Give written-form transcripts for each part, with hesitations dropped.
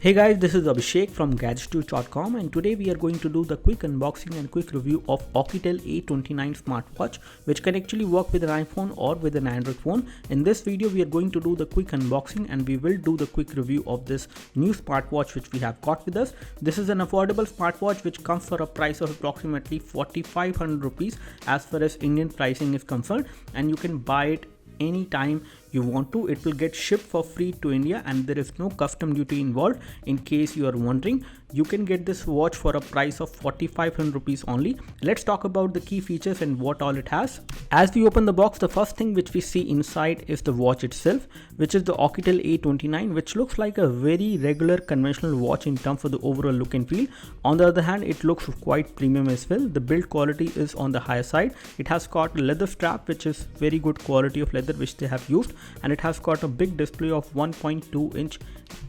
Hey guys, this is Abhishek from Gadgetjuice.com and today we are going to do the quick unboxing and quick review of Oukitel A29 smartwatch, which can actually work with an iPhone or with an Android phone. In this video we are going to do the quick unboxing and we will do the quick review of this new smartwatch which we have got with us. This is an affordable smartwatch which comes for a price of approximately 4500 rupees as far as Indian pricing is concerned, and you can buy it anytime you want to. It will get shipped for free to India and there is no custom duty involved. In case you are wondering, you can get this watch for a price of 4500 rupees only. Let's talk about the key features and what all it has. As we open the box, the first thing which we see inside is the watch itself, which is the Oukitel A29, which looks like a very regular conventional watch in terms of the overall look and feel. On the other hand, it looks quite premium as well. The build quality is on the higher side. It has got a leather strap which is very good quality of leather which they have used, and it has got a big display of 1.2 inch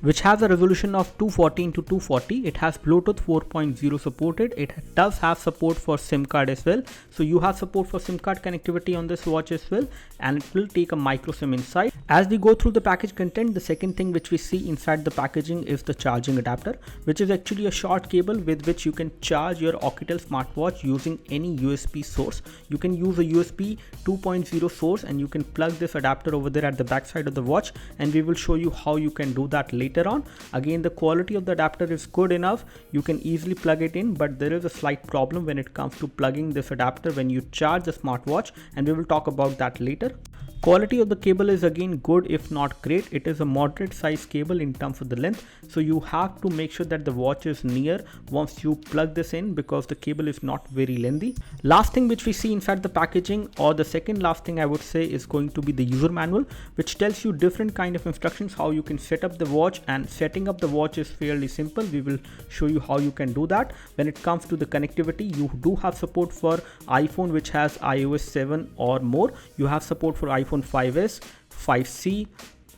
which has a resolution of 240 into 240. It has Bluetooth 4.0 supported. It does have support for SIM card as well, so you have support for SIM card connectivity on this watch as well, and it will take a micro SIM inside. As we go through the package content, the second thing which we see inside the packaging is the charging adapter, which is actually a short cable with which you can charge your Oukitel smartwatch using any USB source. You can use a USB 2.0 source and you can plug this adapter over there at the back side of the watch, and we will show you how you can do that later on. Again, the quality of the adapter is good enough. You can easily plug it in, but there is a slight problem when it comes to plugging this adapter when you charge the smartwatch, and we will talk about that later. Quality of the cable is again good if not great. It is a moderate size cable in terms of the length, so you have to make sure that the watch is near once you plug this in because the cable is not very lengthy. Last thing which we see inside the packaging, or the second last thing I would say, is going to be the user manual, which tells you different kind of instructions how you can set up the watch, and setting up the watch is fairly simple. We will show you how you can do that. When it comes to the connectivity, you do have support for iPhone which has iOS 7 or more. You have support for iPhone 5s, 5c,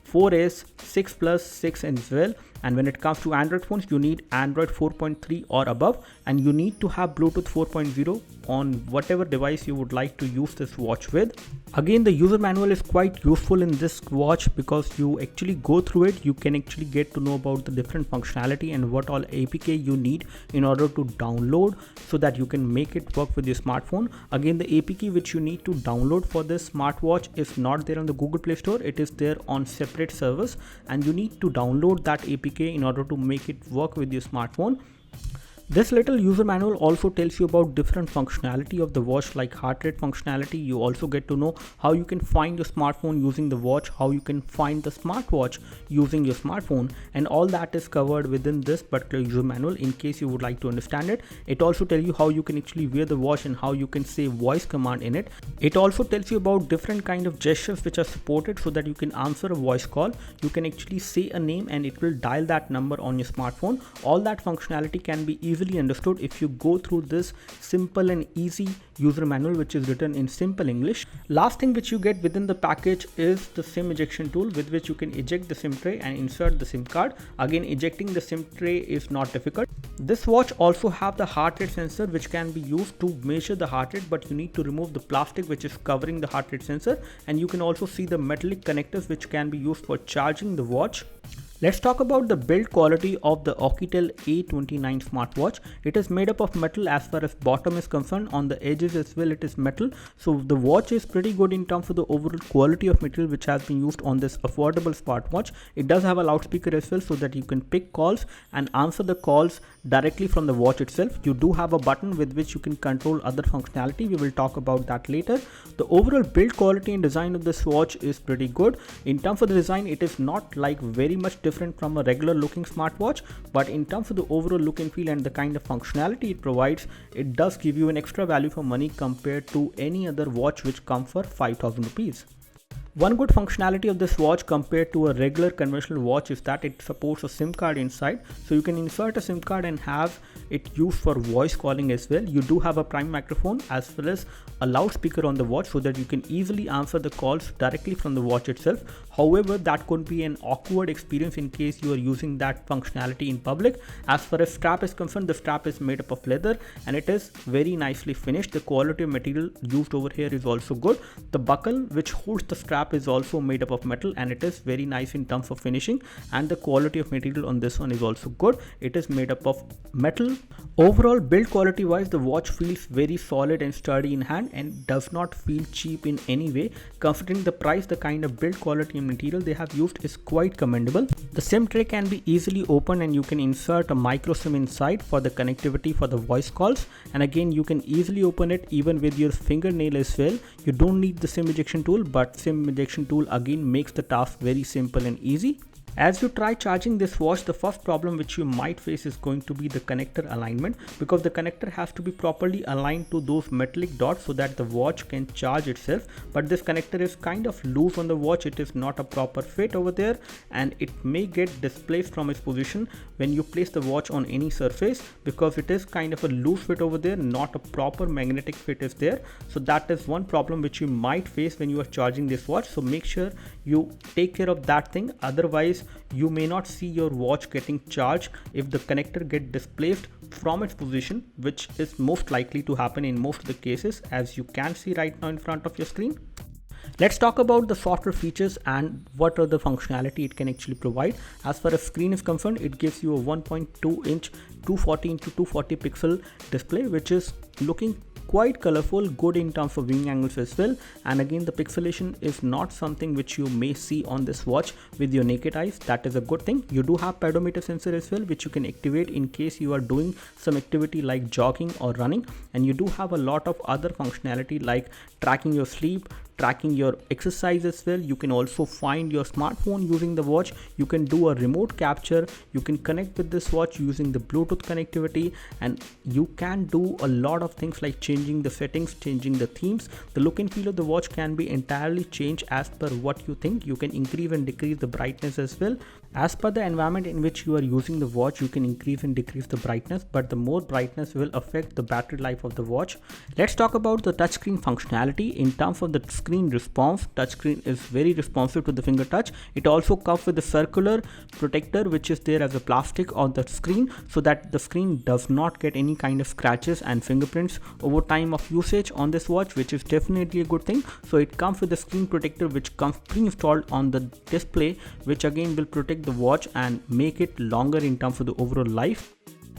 4s, 6 plus, 6 as well. And when it comes to Android phones, you need Android 4.3 or above, and you need to have Bluetooth 4.0 on whatever device you would like to use this watch with. Again, the user manual is quite useful in this watch because you actually go through it. You can actually get to know about the different functionality and what all APK you need in order to download so that you can make it work with your smartphone. Again, the APK which you need to download for this smartwatch is not there on the Google Play Store. It is there on separate servers, and you need to download that APK in order to make it work with your smartphone. This little user manual also tells you about different functionality of the watch, like heart rate functionality. You also get to know how you can find your smartphone using the watch, how you can find the smartwatch using your smartphone, and all that is covered within this particular user manual in case you would like to understand it. It also tells you how you can actually wear the watch and how you can say voice command in it. It also tells you about different kind of gestures which are supported so that you can answer a voice call. You can actually say a name and it will dial that number on your smartphone. All that functionality can be easily understood if you go through this simple and easy user manual which is written in simple English. Last thing which you get within the package is the SIM ejection tool with which you can eject the SIM tray and insert the SIM card. Again, ejecting the SIM tray is not difficult. This watch also have the heart rate sensor which can be used to measure the heart rate, but you need to remove the plastic which is covering the heart rate sensor, and you can also see the metallic connectors which can be used for charging the watch. Let's talk about the build quality of the Oukitel A29 smartwatch. It is made up of metal as far as bottom is concerned. On the edges as well it is metal. So the watch is pretty good in terms of the overall quality of material which has been used on this affordable smartwatch. It does have a loudspeaker as well so that you can pick calls and answer the calls directly from the watch itself. You do have a button with which you can control other functionality. We will talk about that later. The overall build quality and design of this watch is pretty good. In terms of the design, it is not like very much different from a regular looking smartwatch, but in terms of the overall look and feel and the kind of functionality it provides, it does give you an extra value for money compared to any other watch which comes for 5000 rupees. One good functionality of this watch compared to a regular conventional watch is that it supports a SIM card inside, so you can insert a SIM card and have it used for voice calling as well. You do have a prime microphone as well as a loudspeaker on the watch so that you can easily answer the calls directly from the watch itself. However, that could be an awkward experience in case you are using that functionality in public. As far as strap is concerned, the strap is made up of leather and it is very nicely finished. The quality of material used over here is also good. The buckle which holds the strap is also made up of metal and it is very nice in terms of finishing, and the quality of material on this one is also good. It is made up of metal. Overall build quality wise, the watch feels very solid and sturdy in hand and does not feel cheap in any way. Considering the price, the kind of build quality and material they have used is quite commendable. The SIM tray can be easily opened and you can insert a micro SIM inside for the connectivity for the voice calls, and again you can easily open it even with your fingernail as well. You don't need the SIM ejection tool, but SIM ejection tool again makes the task very simple and easy. As you try charging this watch, the first problem which you might face is going to be the connector alignment, because the connector has to be properly aligned to those metallic dots so that the watch can charge itself. But this connector is kind of loose on the watch. It is not a proper fit over there and it may get displaced from its position when you place the watch on any surface, because it is kind of a loose fit over there, not a proper magnetic fit is there. So that is one problem which you might face when you are charging this watch. So make sure you take care of that thing, otherwise you may not see your watch getting charged if the connector get displaced from its position, which is most likely to happen in most of the cases, as you can see right now in front of your screen. Let's talk about the software features and what are the functionality it can actually provide. As far as screen is concerned, it gives you a 1.2 inch 240 into 240 pixel display, which is looking quite colorful, good in terms of viewing angles as well. And again, the pixelation is not something which you may see on this watch with your naked eyes. That is a good thing. You do have pedometer sensor as well, which you can activate in case you are doing some activity like jogging or running. And you do have a lot of other functionality like tracking your sleep, tracking your exercise as well. You can also find your smartphone using the watch. You can do a remote capture. You can connect with this watch using the Bluetooth connectivity, and you can do a lot of things like changing the settings, changing the themes. The look and feel of the watch can be entirely changed as per what you think. You can increase and decrease the brightness as well. As per the environment in which you are using the watch, you can increase and decrease the brightness, but the more brightness will affect the battery life of the watch. Let's talk about the touchscreen functionality. In terms of the screen response, touchscreen is very responsive to the finger touch. It also comes with a circular protector which is there as a plastic on the screen so that the screen does not get any kind of scratches and fingerprints over time of usage on this watch, which is definitely a good thing. So it comes with a screen protector which comes pre-installed on the display, which again will protect the watch and make it longer in terms of the overall life.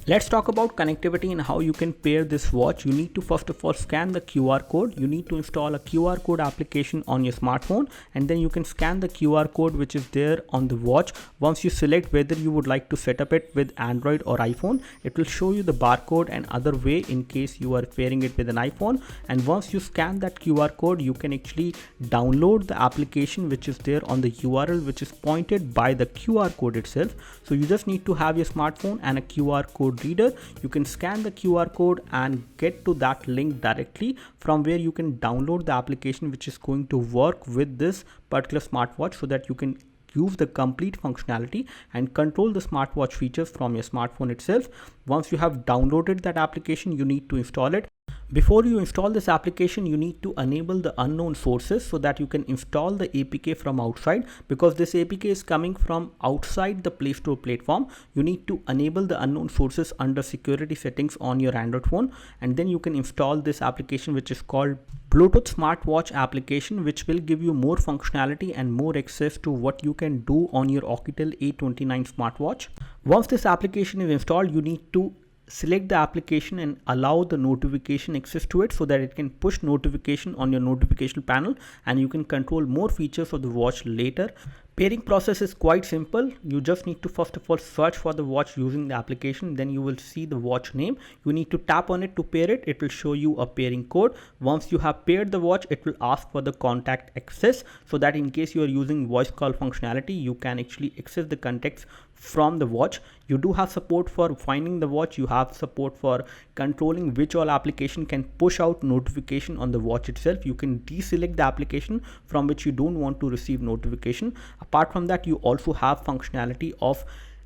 Let's talk about connectivity and how you can pair this watch. You need to first of all scan the QR code. You need to install a QR code application on your smartphone, and then you can scan the QR code which is there on the watch. Once you select whether you would like to set up it with Android or iPhone, it will show you the barcode and other way in case you are pairing it with an iPhone. And once you scan that QR code, you can actually download the application which is there on the URL which is pointed by the QR code itself. So you just need to have your smartphone and a QR code reader. You can scan the QR code and get to that link directly, from where you can download the application which is going to work with this particular smartwatch, so that you can use the complete functionality and control the smartwatch features from your smartphone itself. Once you have downloaded that application, you need to install it. Before you install this application, you need to enable the unknown sources so that you can install the APK from outside, because this APK is coming from outside the Play Store platform. You need to enable the unknown sources under security settings on your Android phone, and then you can install this application which is called Bluetooth Smartwatch application, which will give you more functionality and more access to what you can do on your Oukitel A29 smartwatch. Once this application is installed, you need to select the application and allow the notification access to it so that it can push notification on your notification panel, and you can control more features of the watch later. Pairing process is quite simple. You just need to first of all search for the watch using the application. Then you will see the watch name. You need to tap on it to pair it. It will show you a pairing code. Once you have paired the watch, it will ask for the contact access, so that in case you are using voice call functionality, you can actually access the contacts from the watch. You do have support for finding the watch. You have support for controlling which all application can push out notification on the watch itself. You can deselect the application from which you don't want to receive notification. Apart from that, you also have functionality of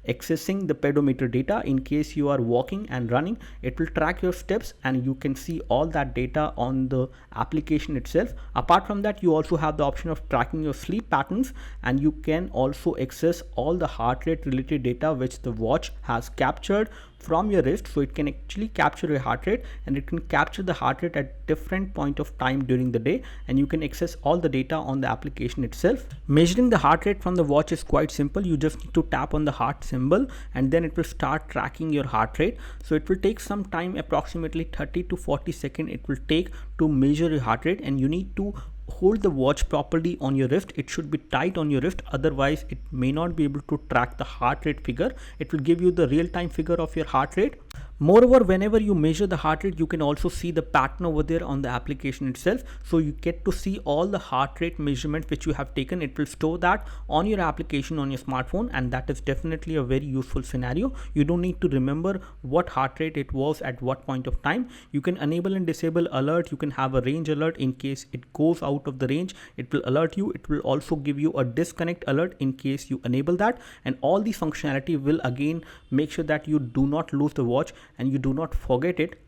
accessing the pedometer data. In case you are walking and running, it will track your steps and you can see all that data on the application itself. Apart from that, you also have the option of tracking your sleep patterns, and you can also access all the heart rate related data which the watch has captured from your wrist. So it can actually capture your heart rate, and it can capture the heart rate at different point of time during the day, and you can access all the data on the application itself. Measuring the heart rate from the watch is quite simple. You just need to tap on the heart symbol and then it will start tracking your heart rate. So it will take some time, approximately 30 to 40 seconds it will take to measure your heart rate, and you need to hold the watch properly on your wrist. It should be tight on your wrist, otherwise it may not be able to track the heart rate figure. It will give you the real-time figure of your heart rate. Moreover, whenever you measure the heart rate, you can also see the pattern over there on the application itself. So you get to see all the heart rate measurements which you have taken. It will store that on your application on your smartphone, and that is definitely a very useful scenario. You don't need to remember what heart rate it was at what point of time. You can enable and disable alert. You can have a range alert. In case it goes out of the range, it will alert you. It will also give you a disconnect alert in case you enable that, and all these functionality will again make sure that you do not lose the watch and you do not forget it.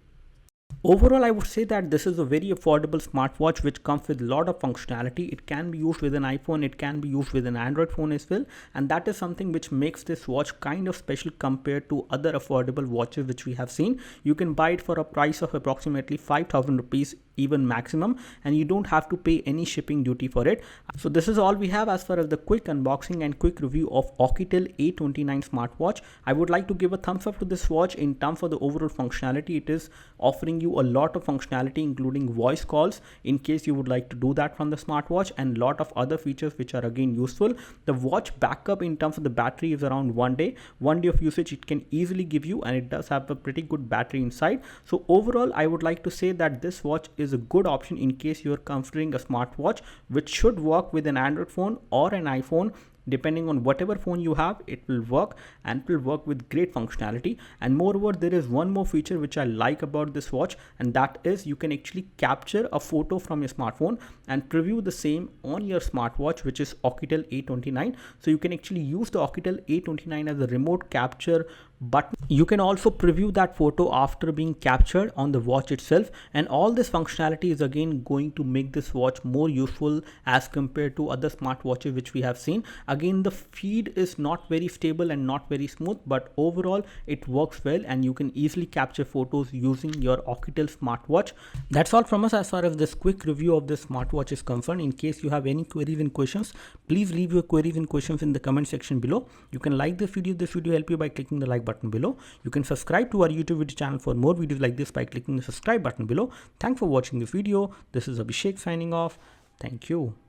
Overall, I would say that this is a very affordable smartwatch which comes with a lot of functionality. It can be used with an iPhone, it can be used with an Android phone as well, and that is something which makes this watch kind of special compared to other affordable watches which we have seen. You can buy it for a price of approximately 5,000 rupees even maximum, and you don't have to pay any shipping duty for it. So this is all we have as far as the quick unboxing and quick review of Oukitel A29 smartwatch. I would like to give a thumbs up to this watch. In terms of the overall functionality, it is offering you a lot of functionality, including voice calls in case you would like to do that from the smartwatch, and lot of other features which are again useful. The watch backup in terms of the battery is around 1 day. 1 day of usage it can easily give you, and it does have a pretty good battery inside. So overall, I would like to say that this watch is a good option in case you are considering a smartwatch which should work with an Android phone or an iPhone. Depending on whatever phone you have, it will work, and it will work with great functionality. And moreover, there is one more feature which I like about this watch, and that is you can actually capture a photo from your smartphone and preview the same on your smartwatch, which is Oukitel A29. So you can actually use the Oukitel A29 as a remote capture button. You can also preview that photo after being captured on the watch itself, and all this functionality is again going to make this watch more useful as compared to other smartwatches which we have seen. Again, the feed is not very stable and not very smooth, but overall it works well, and you can easily capture photos using your Oukitel smartwatch. That's all from us as far as this quick review of this smartwatch is concerned. In case you have any queries and questions, please leave your queries and questions in the comment section below. You can like this video. This video help you by clicking the like button below. You can subscribe to our YouTube video channel for more videos like this by clicking the subscribe button below. Thanks for watching this video. This is Abhishek signing off. Thank you.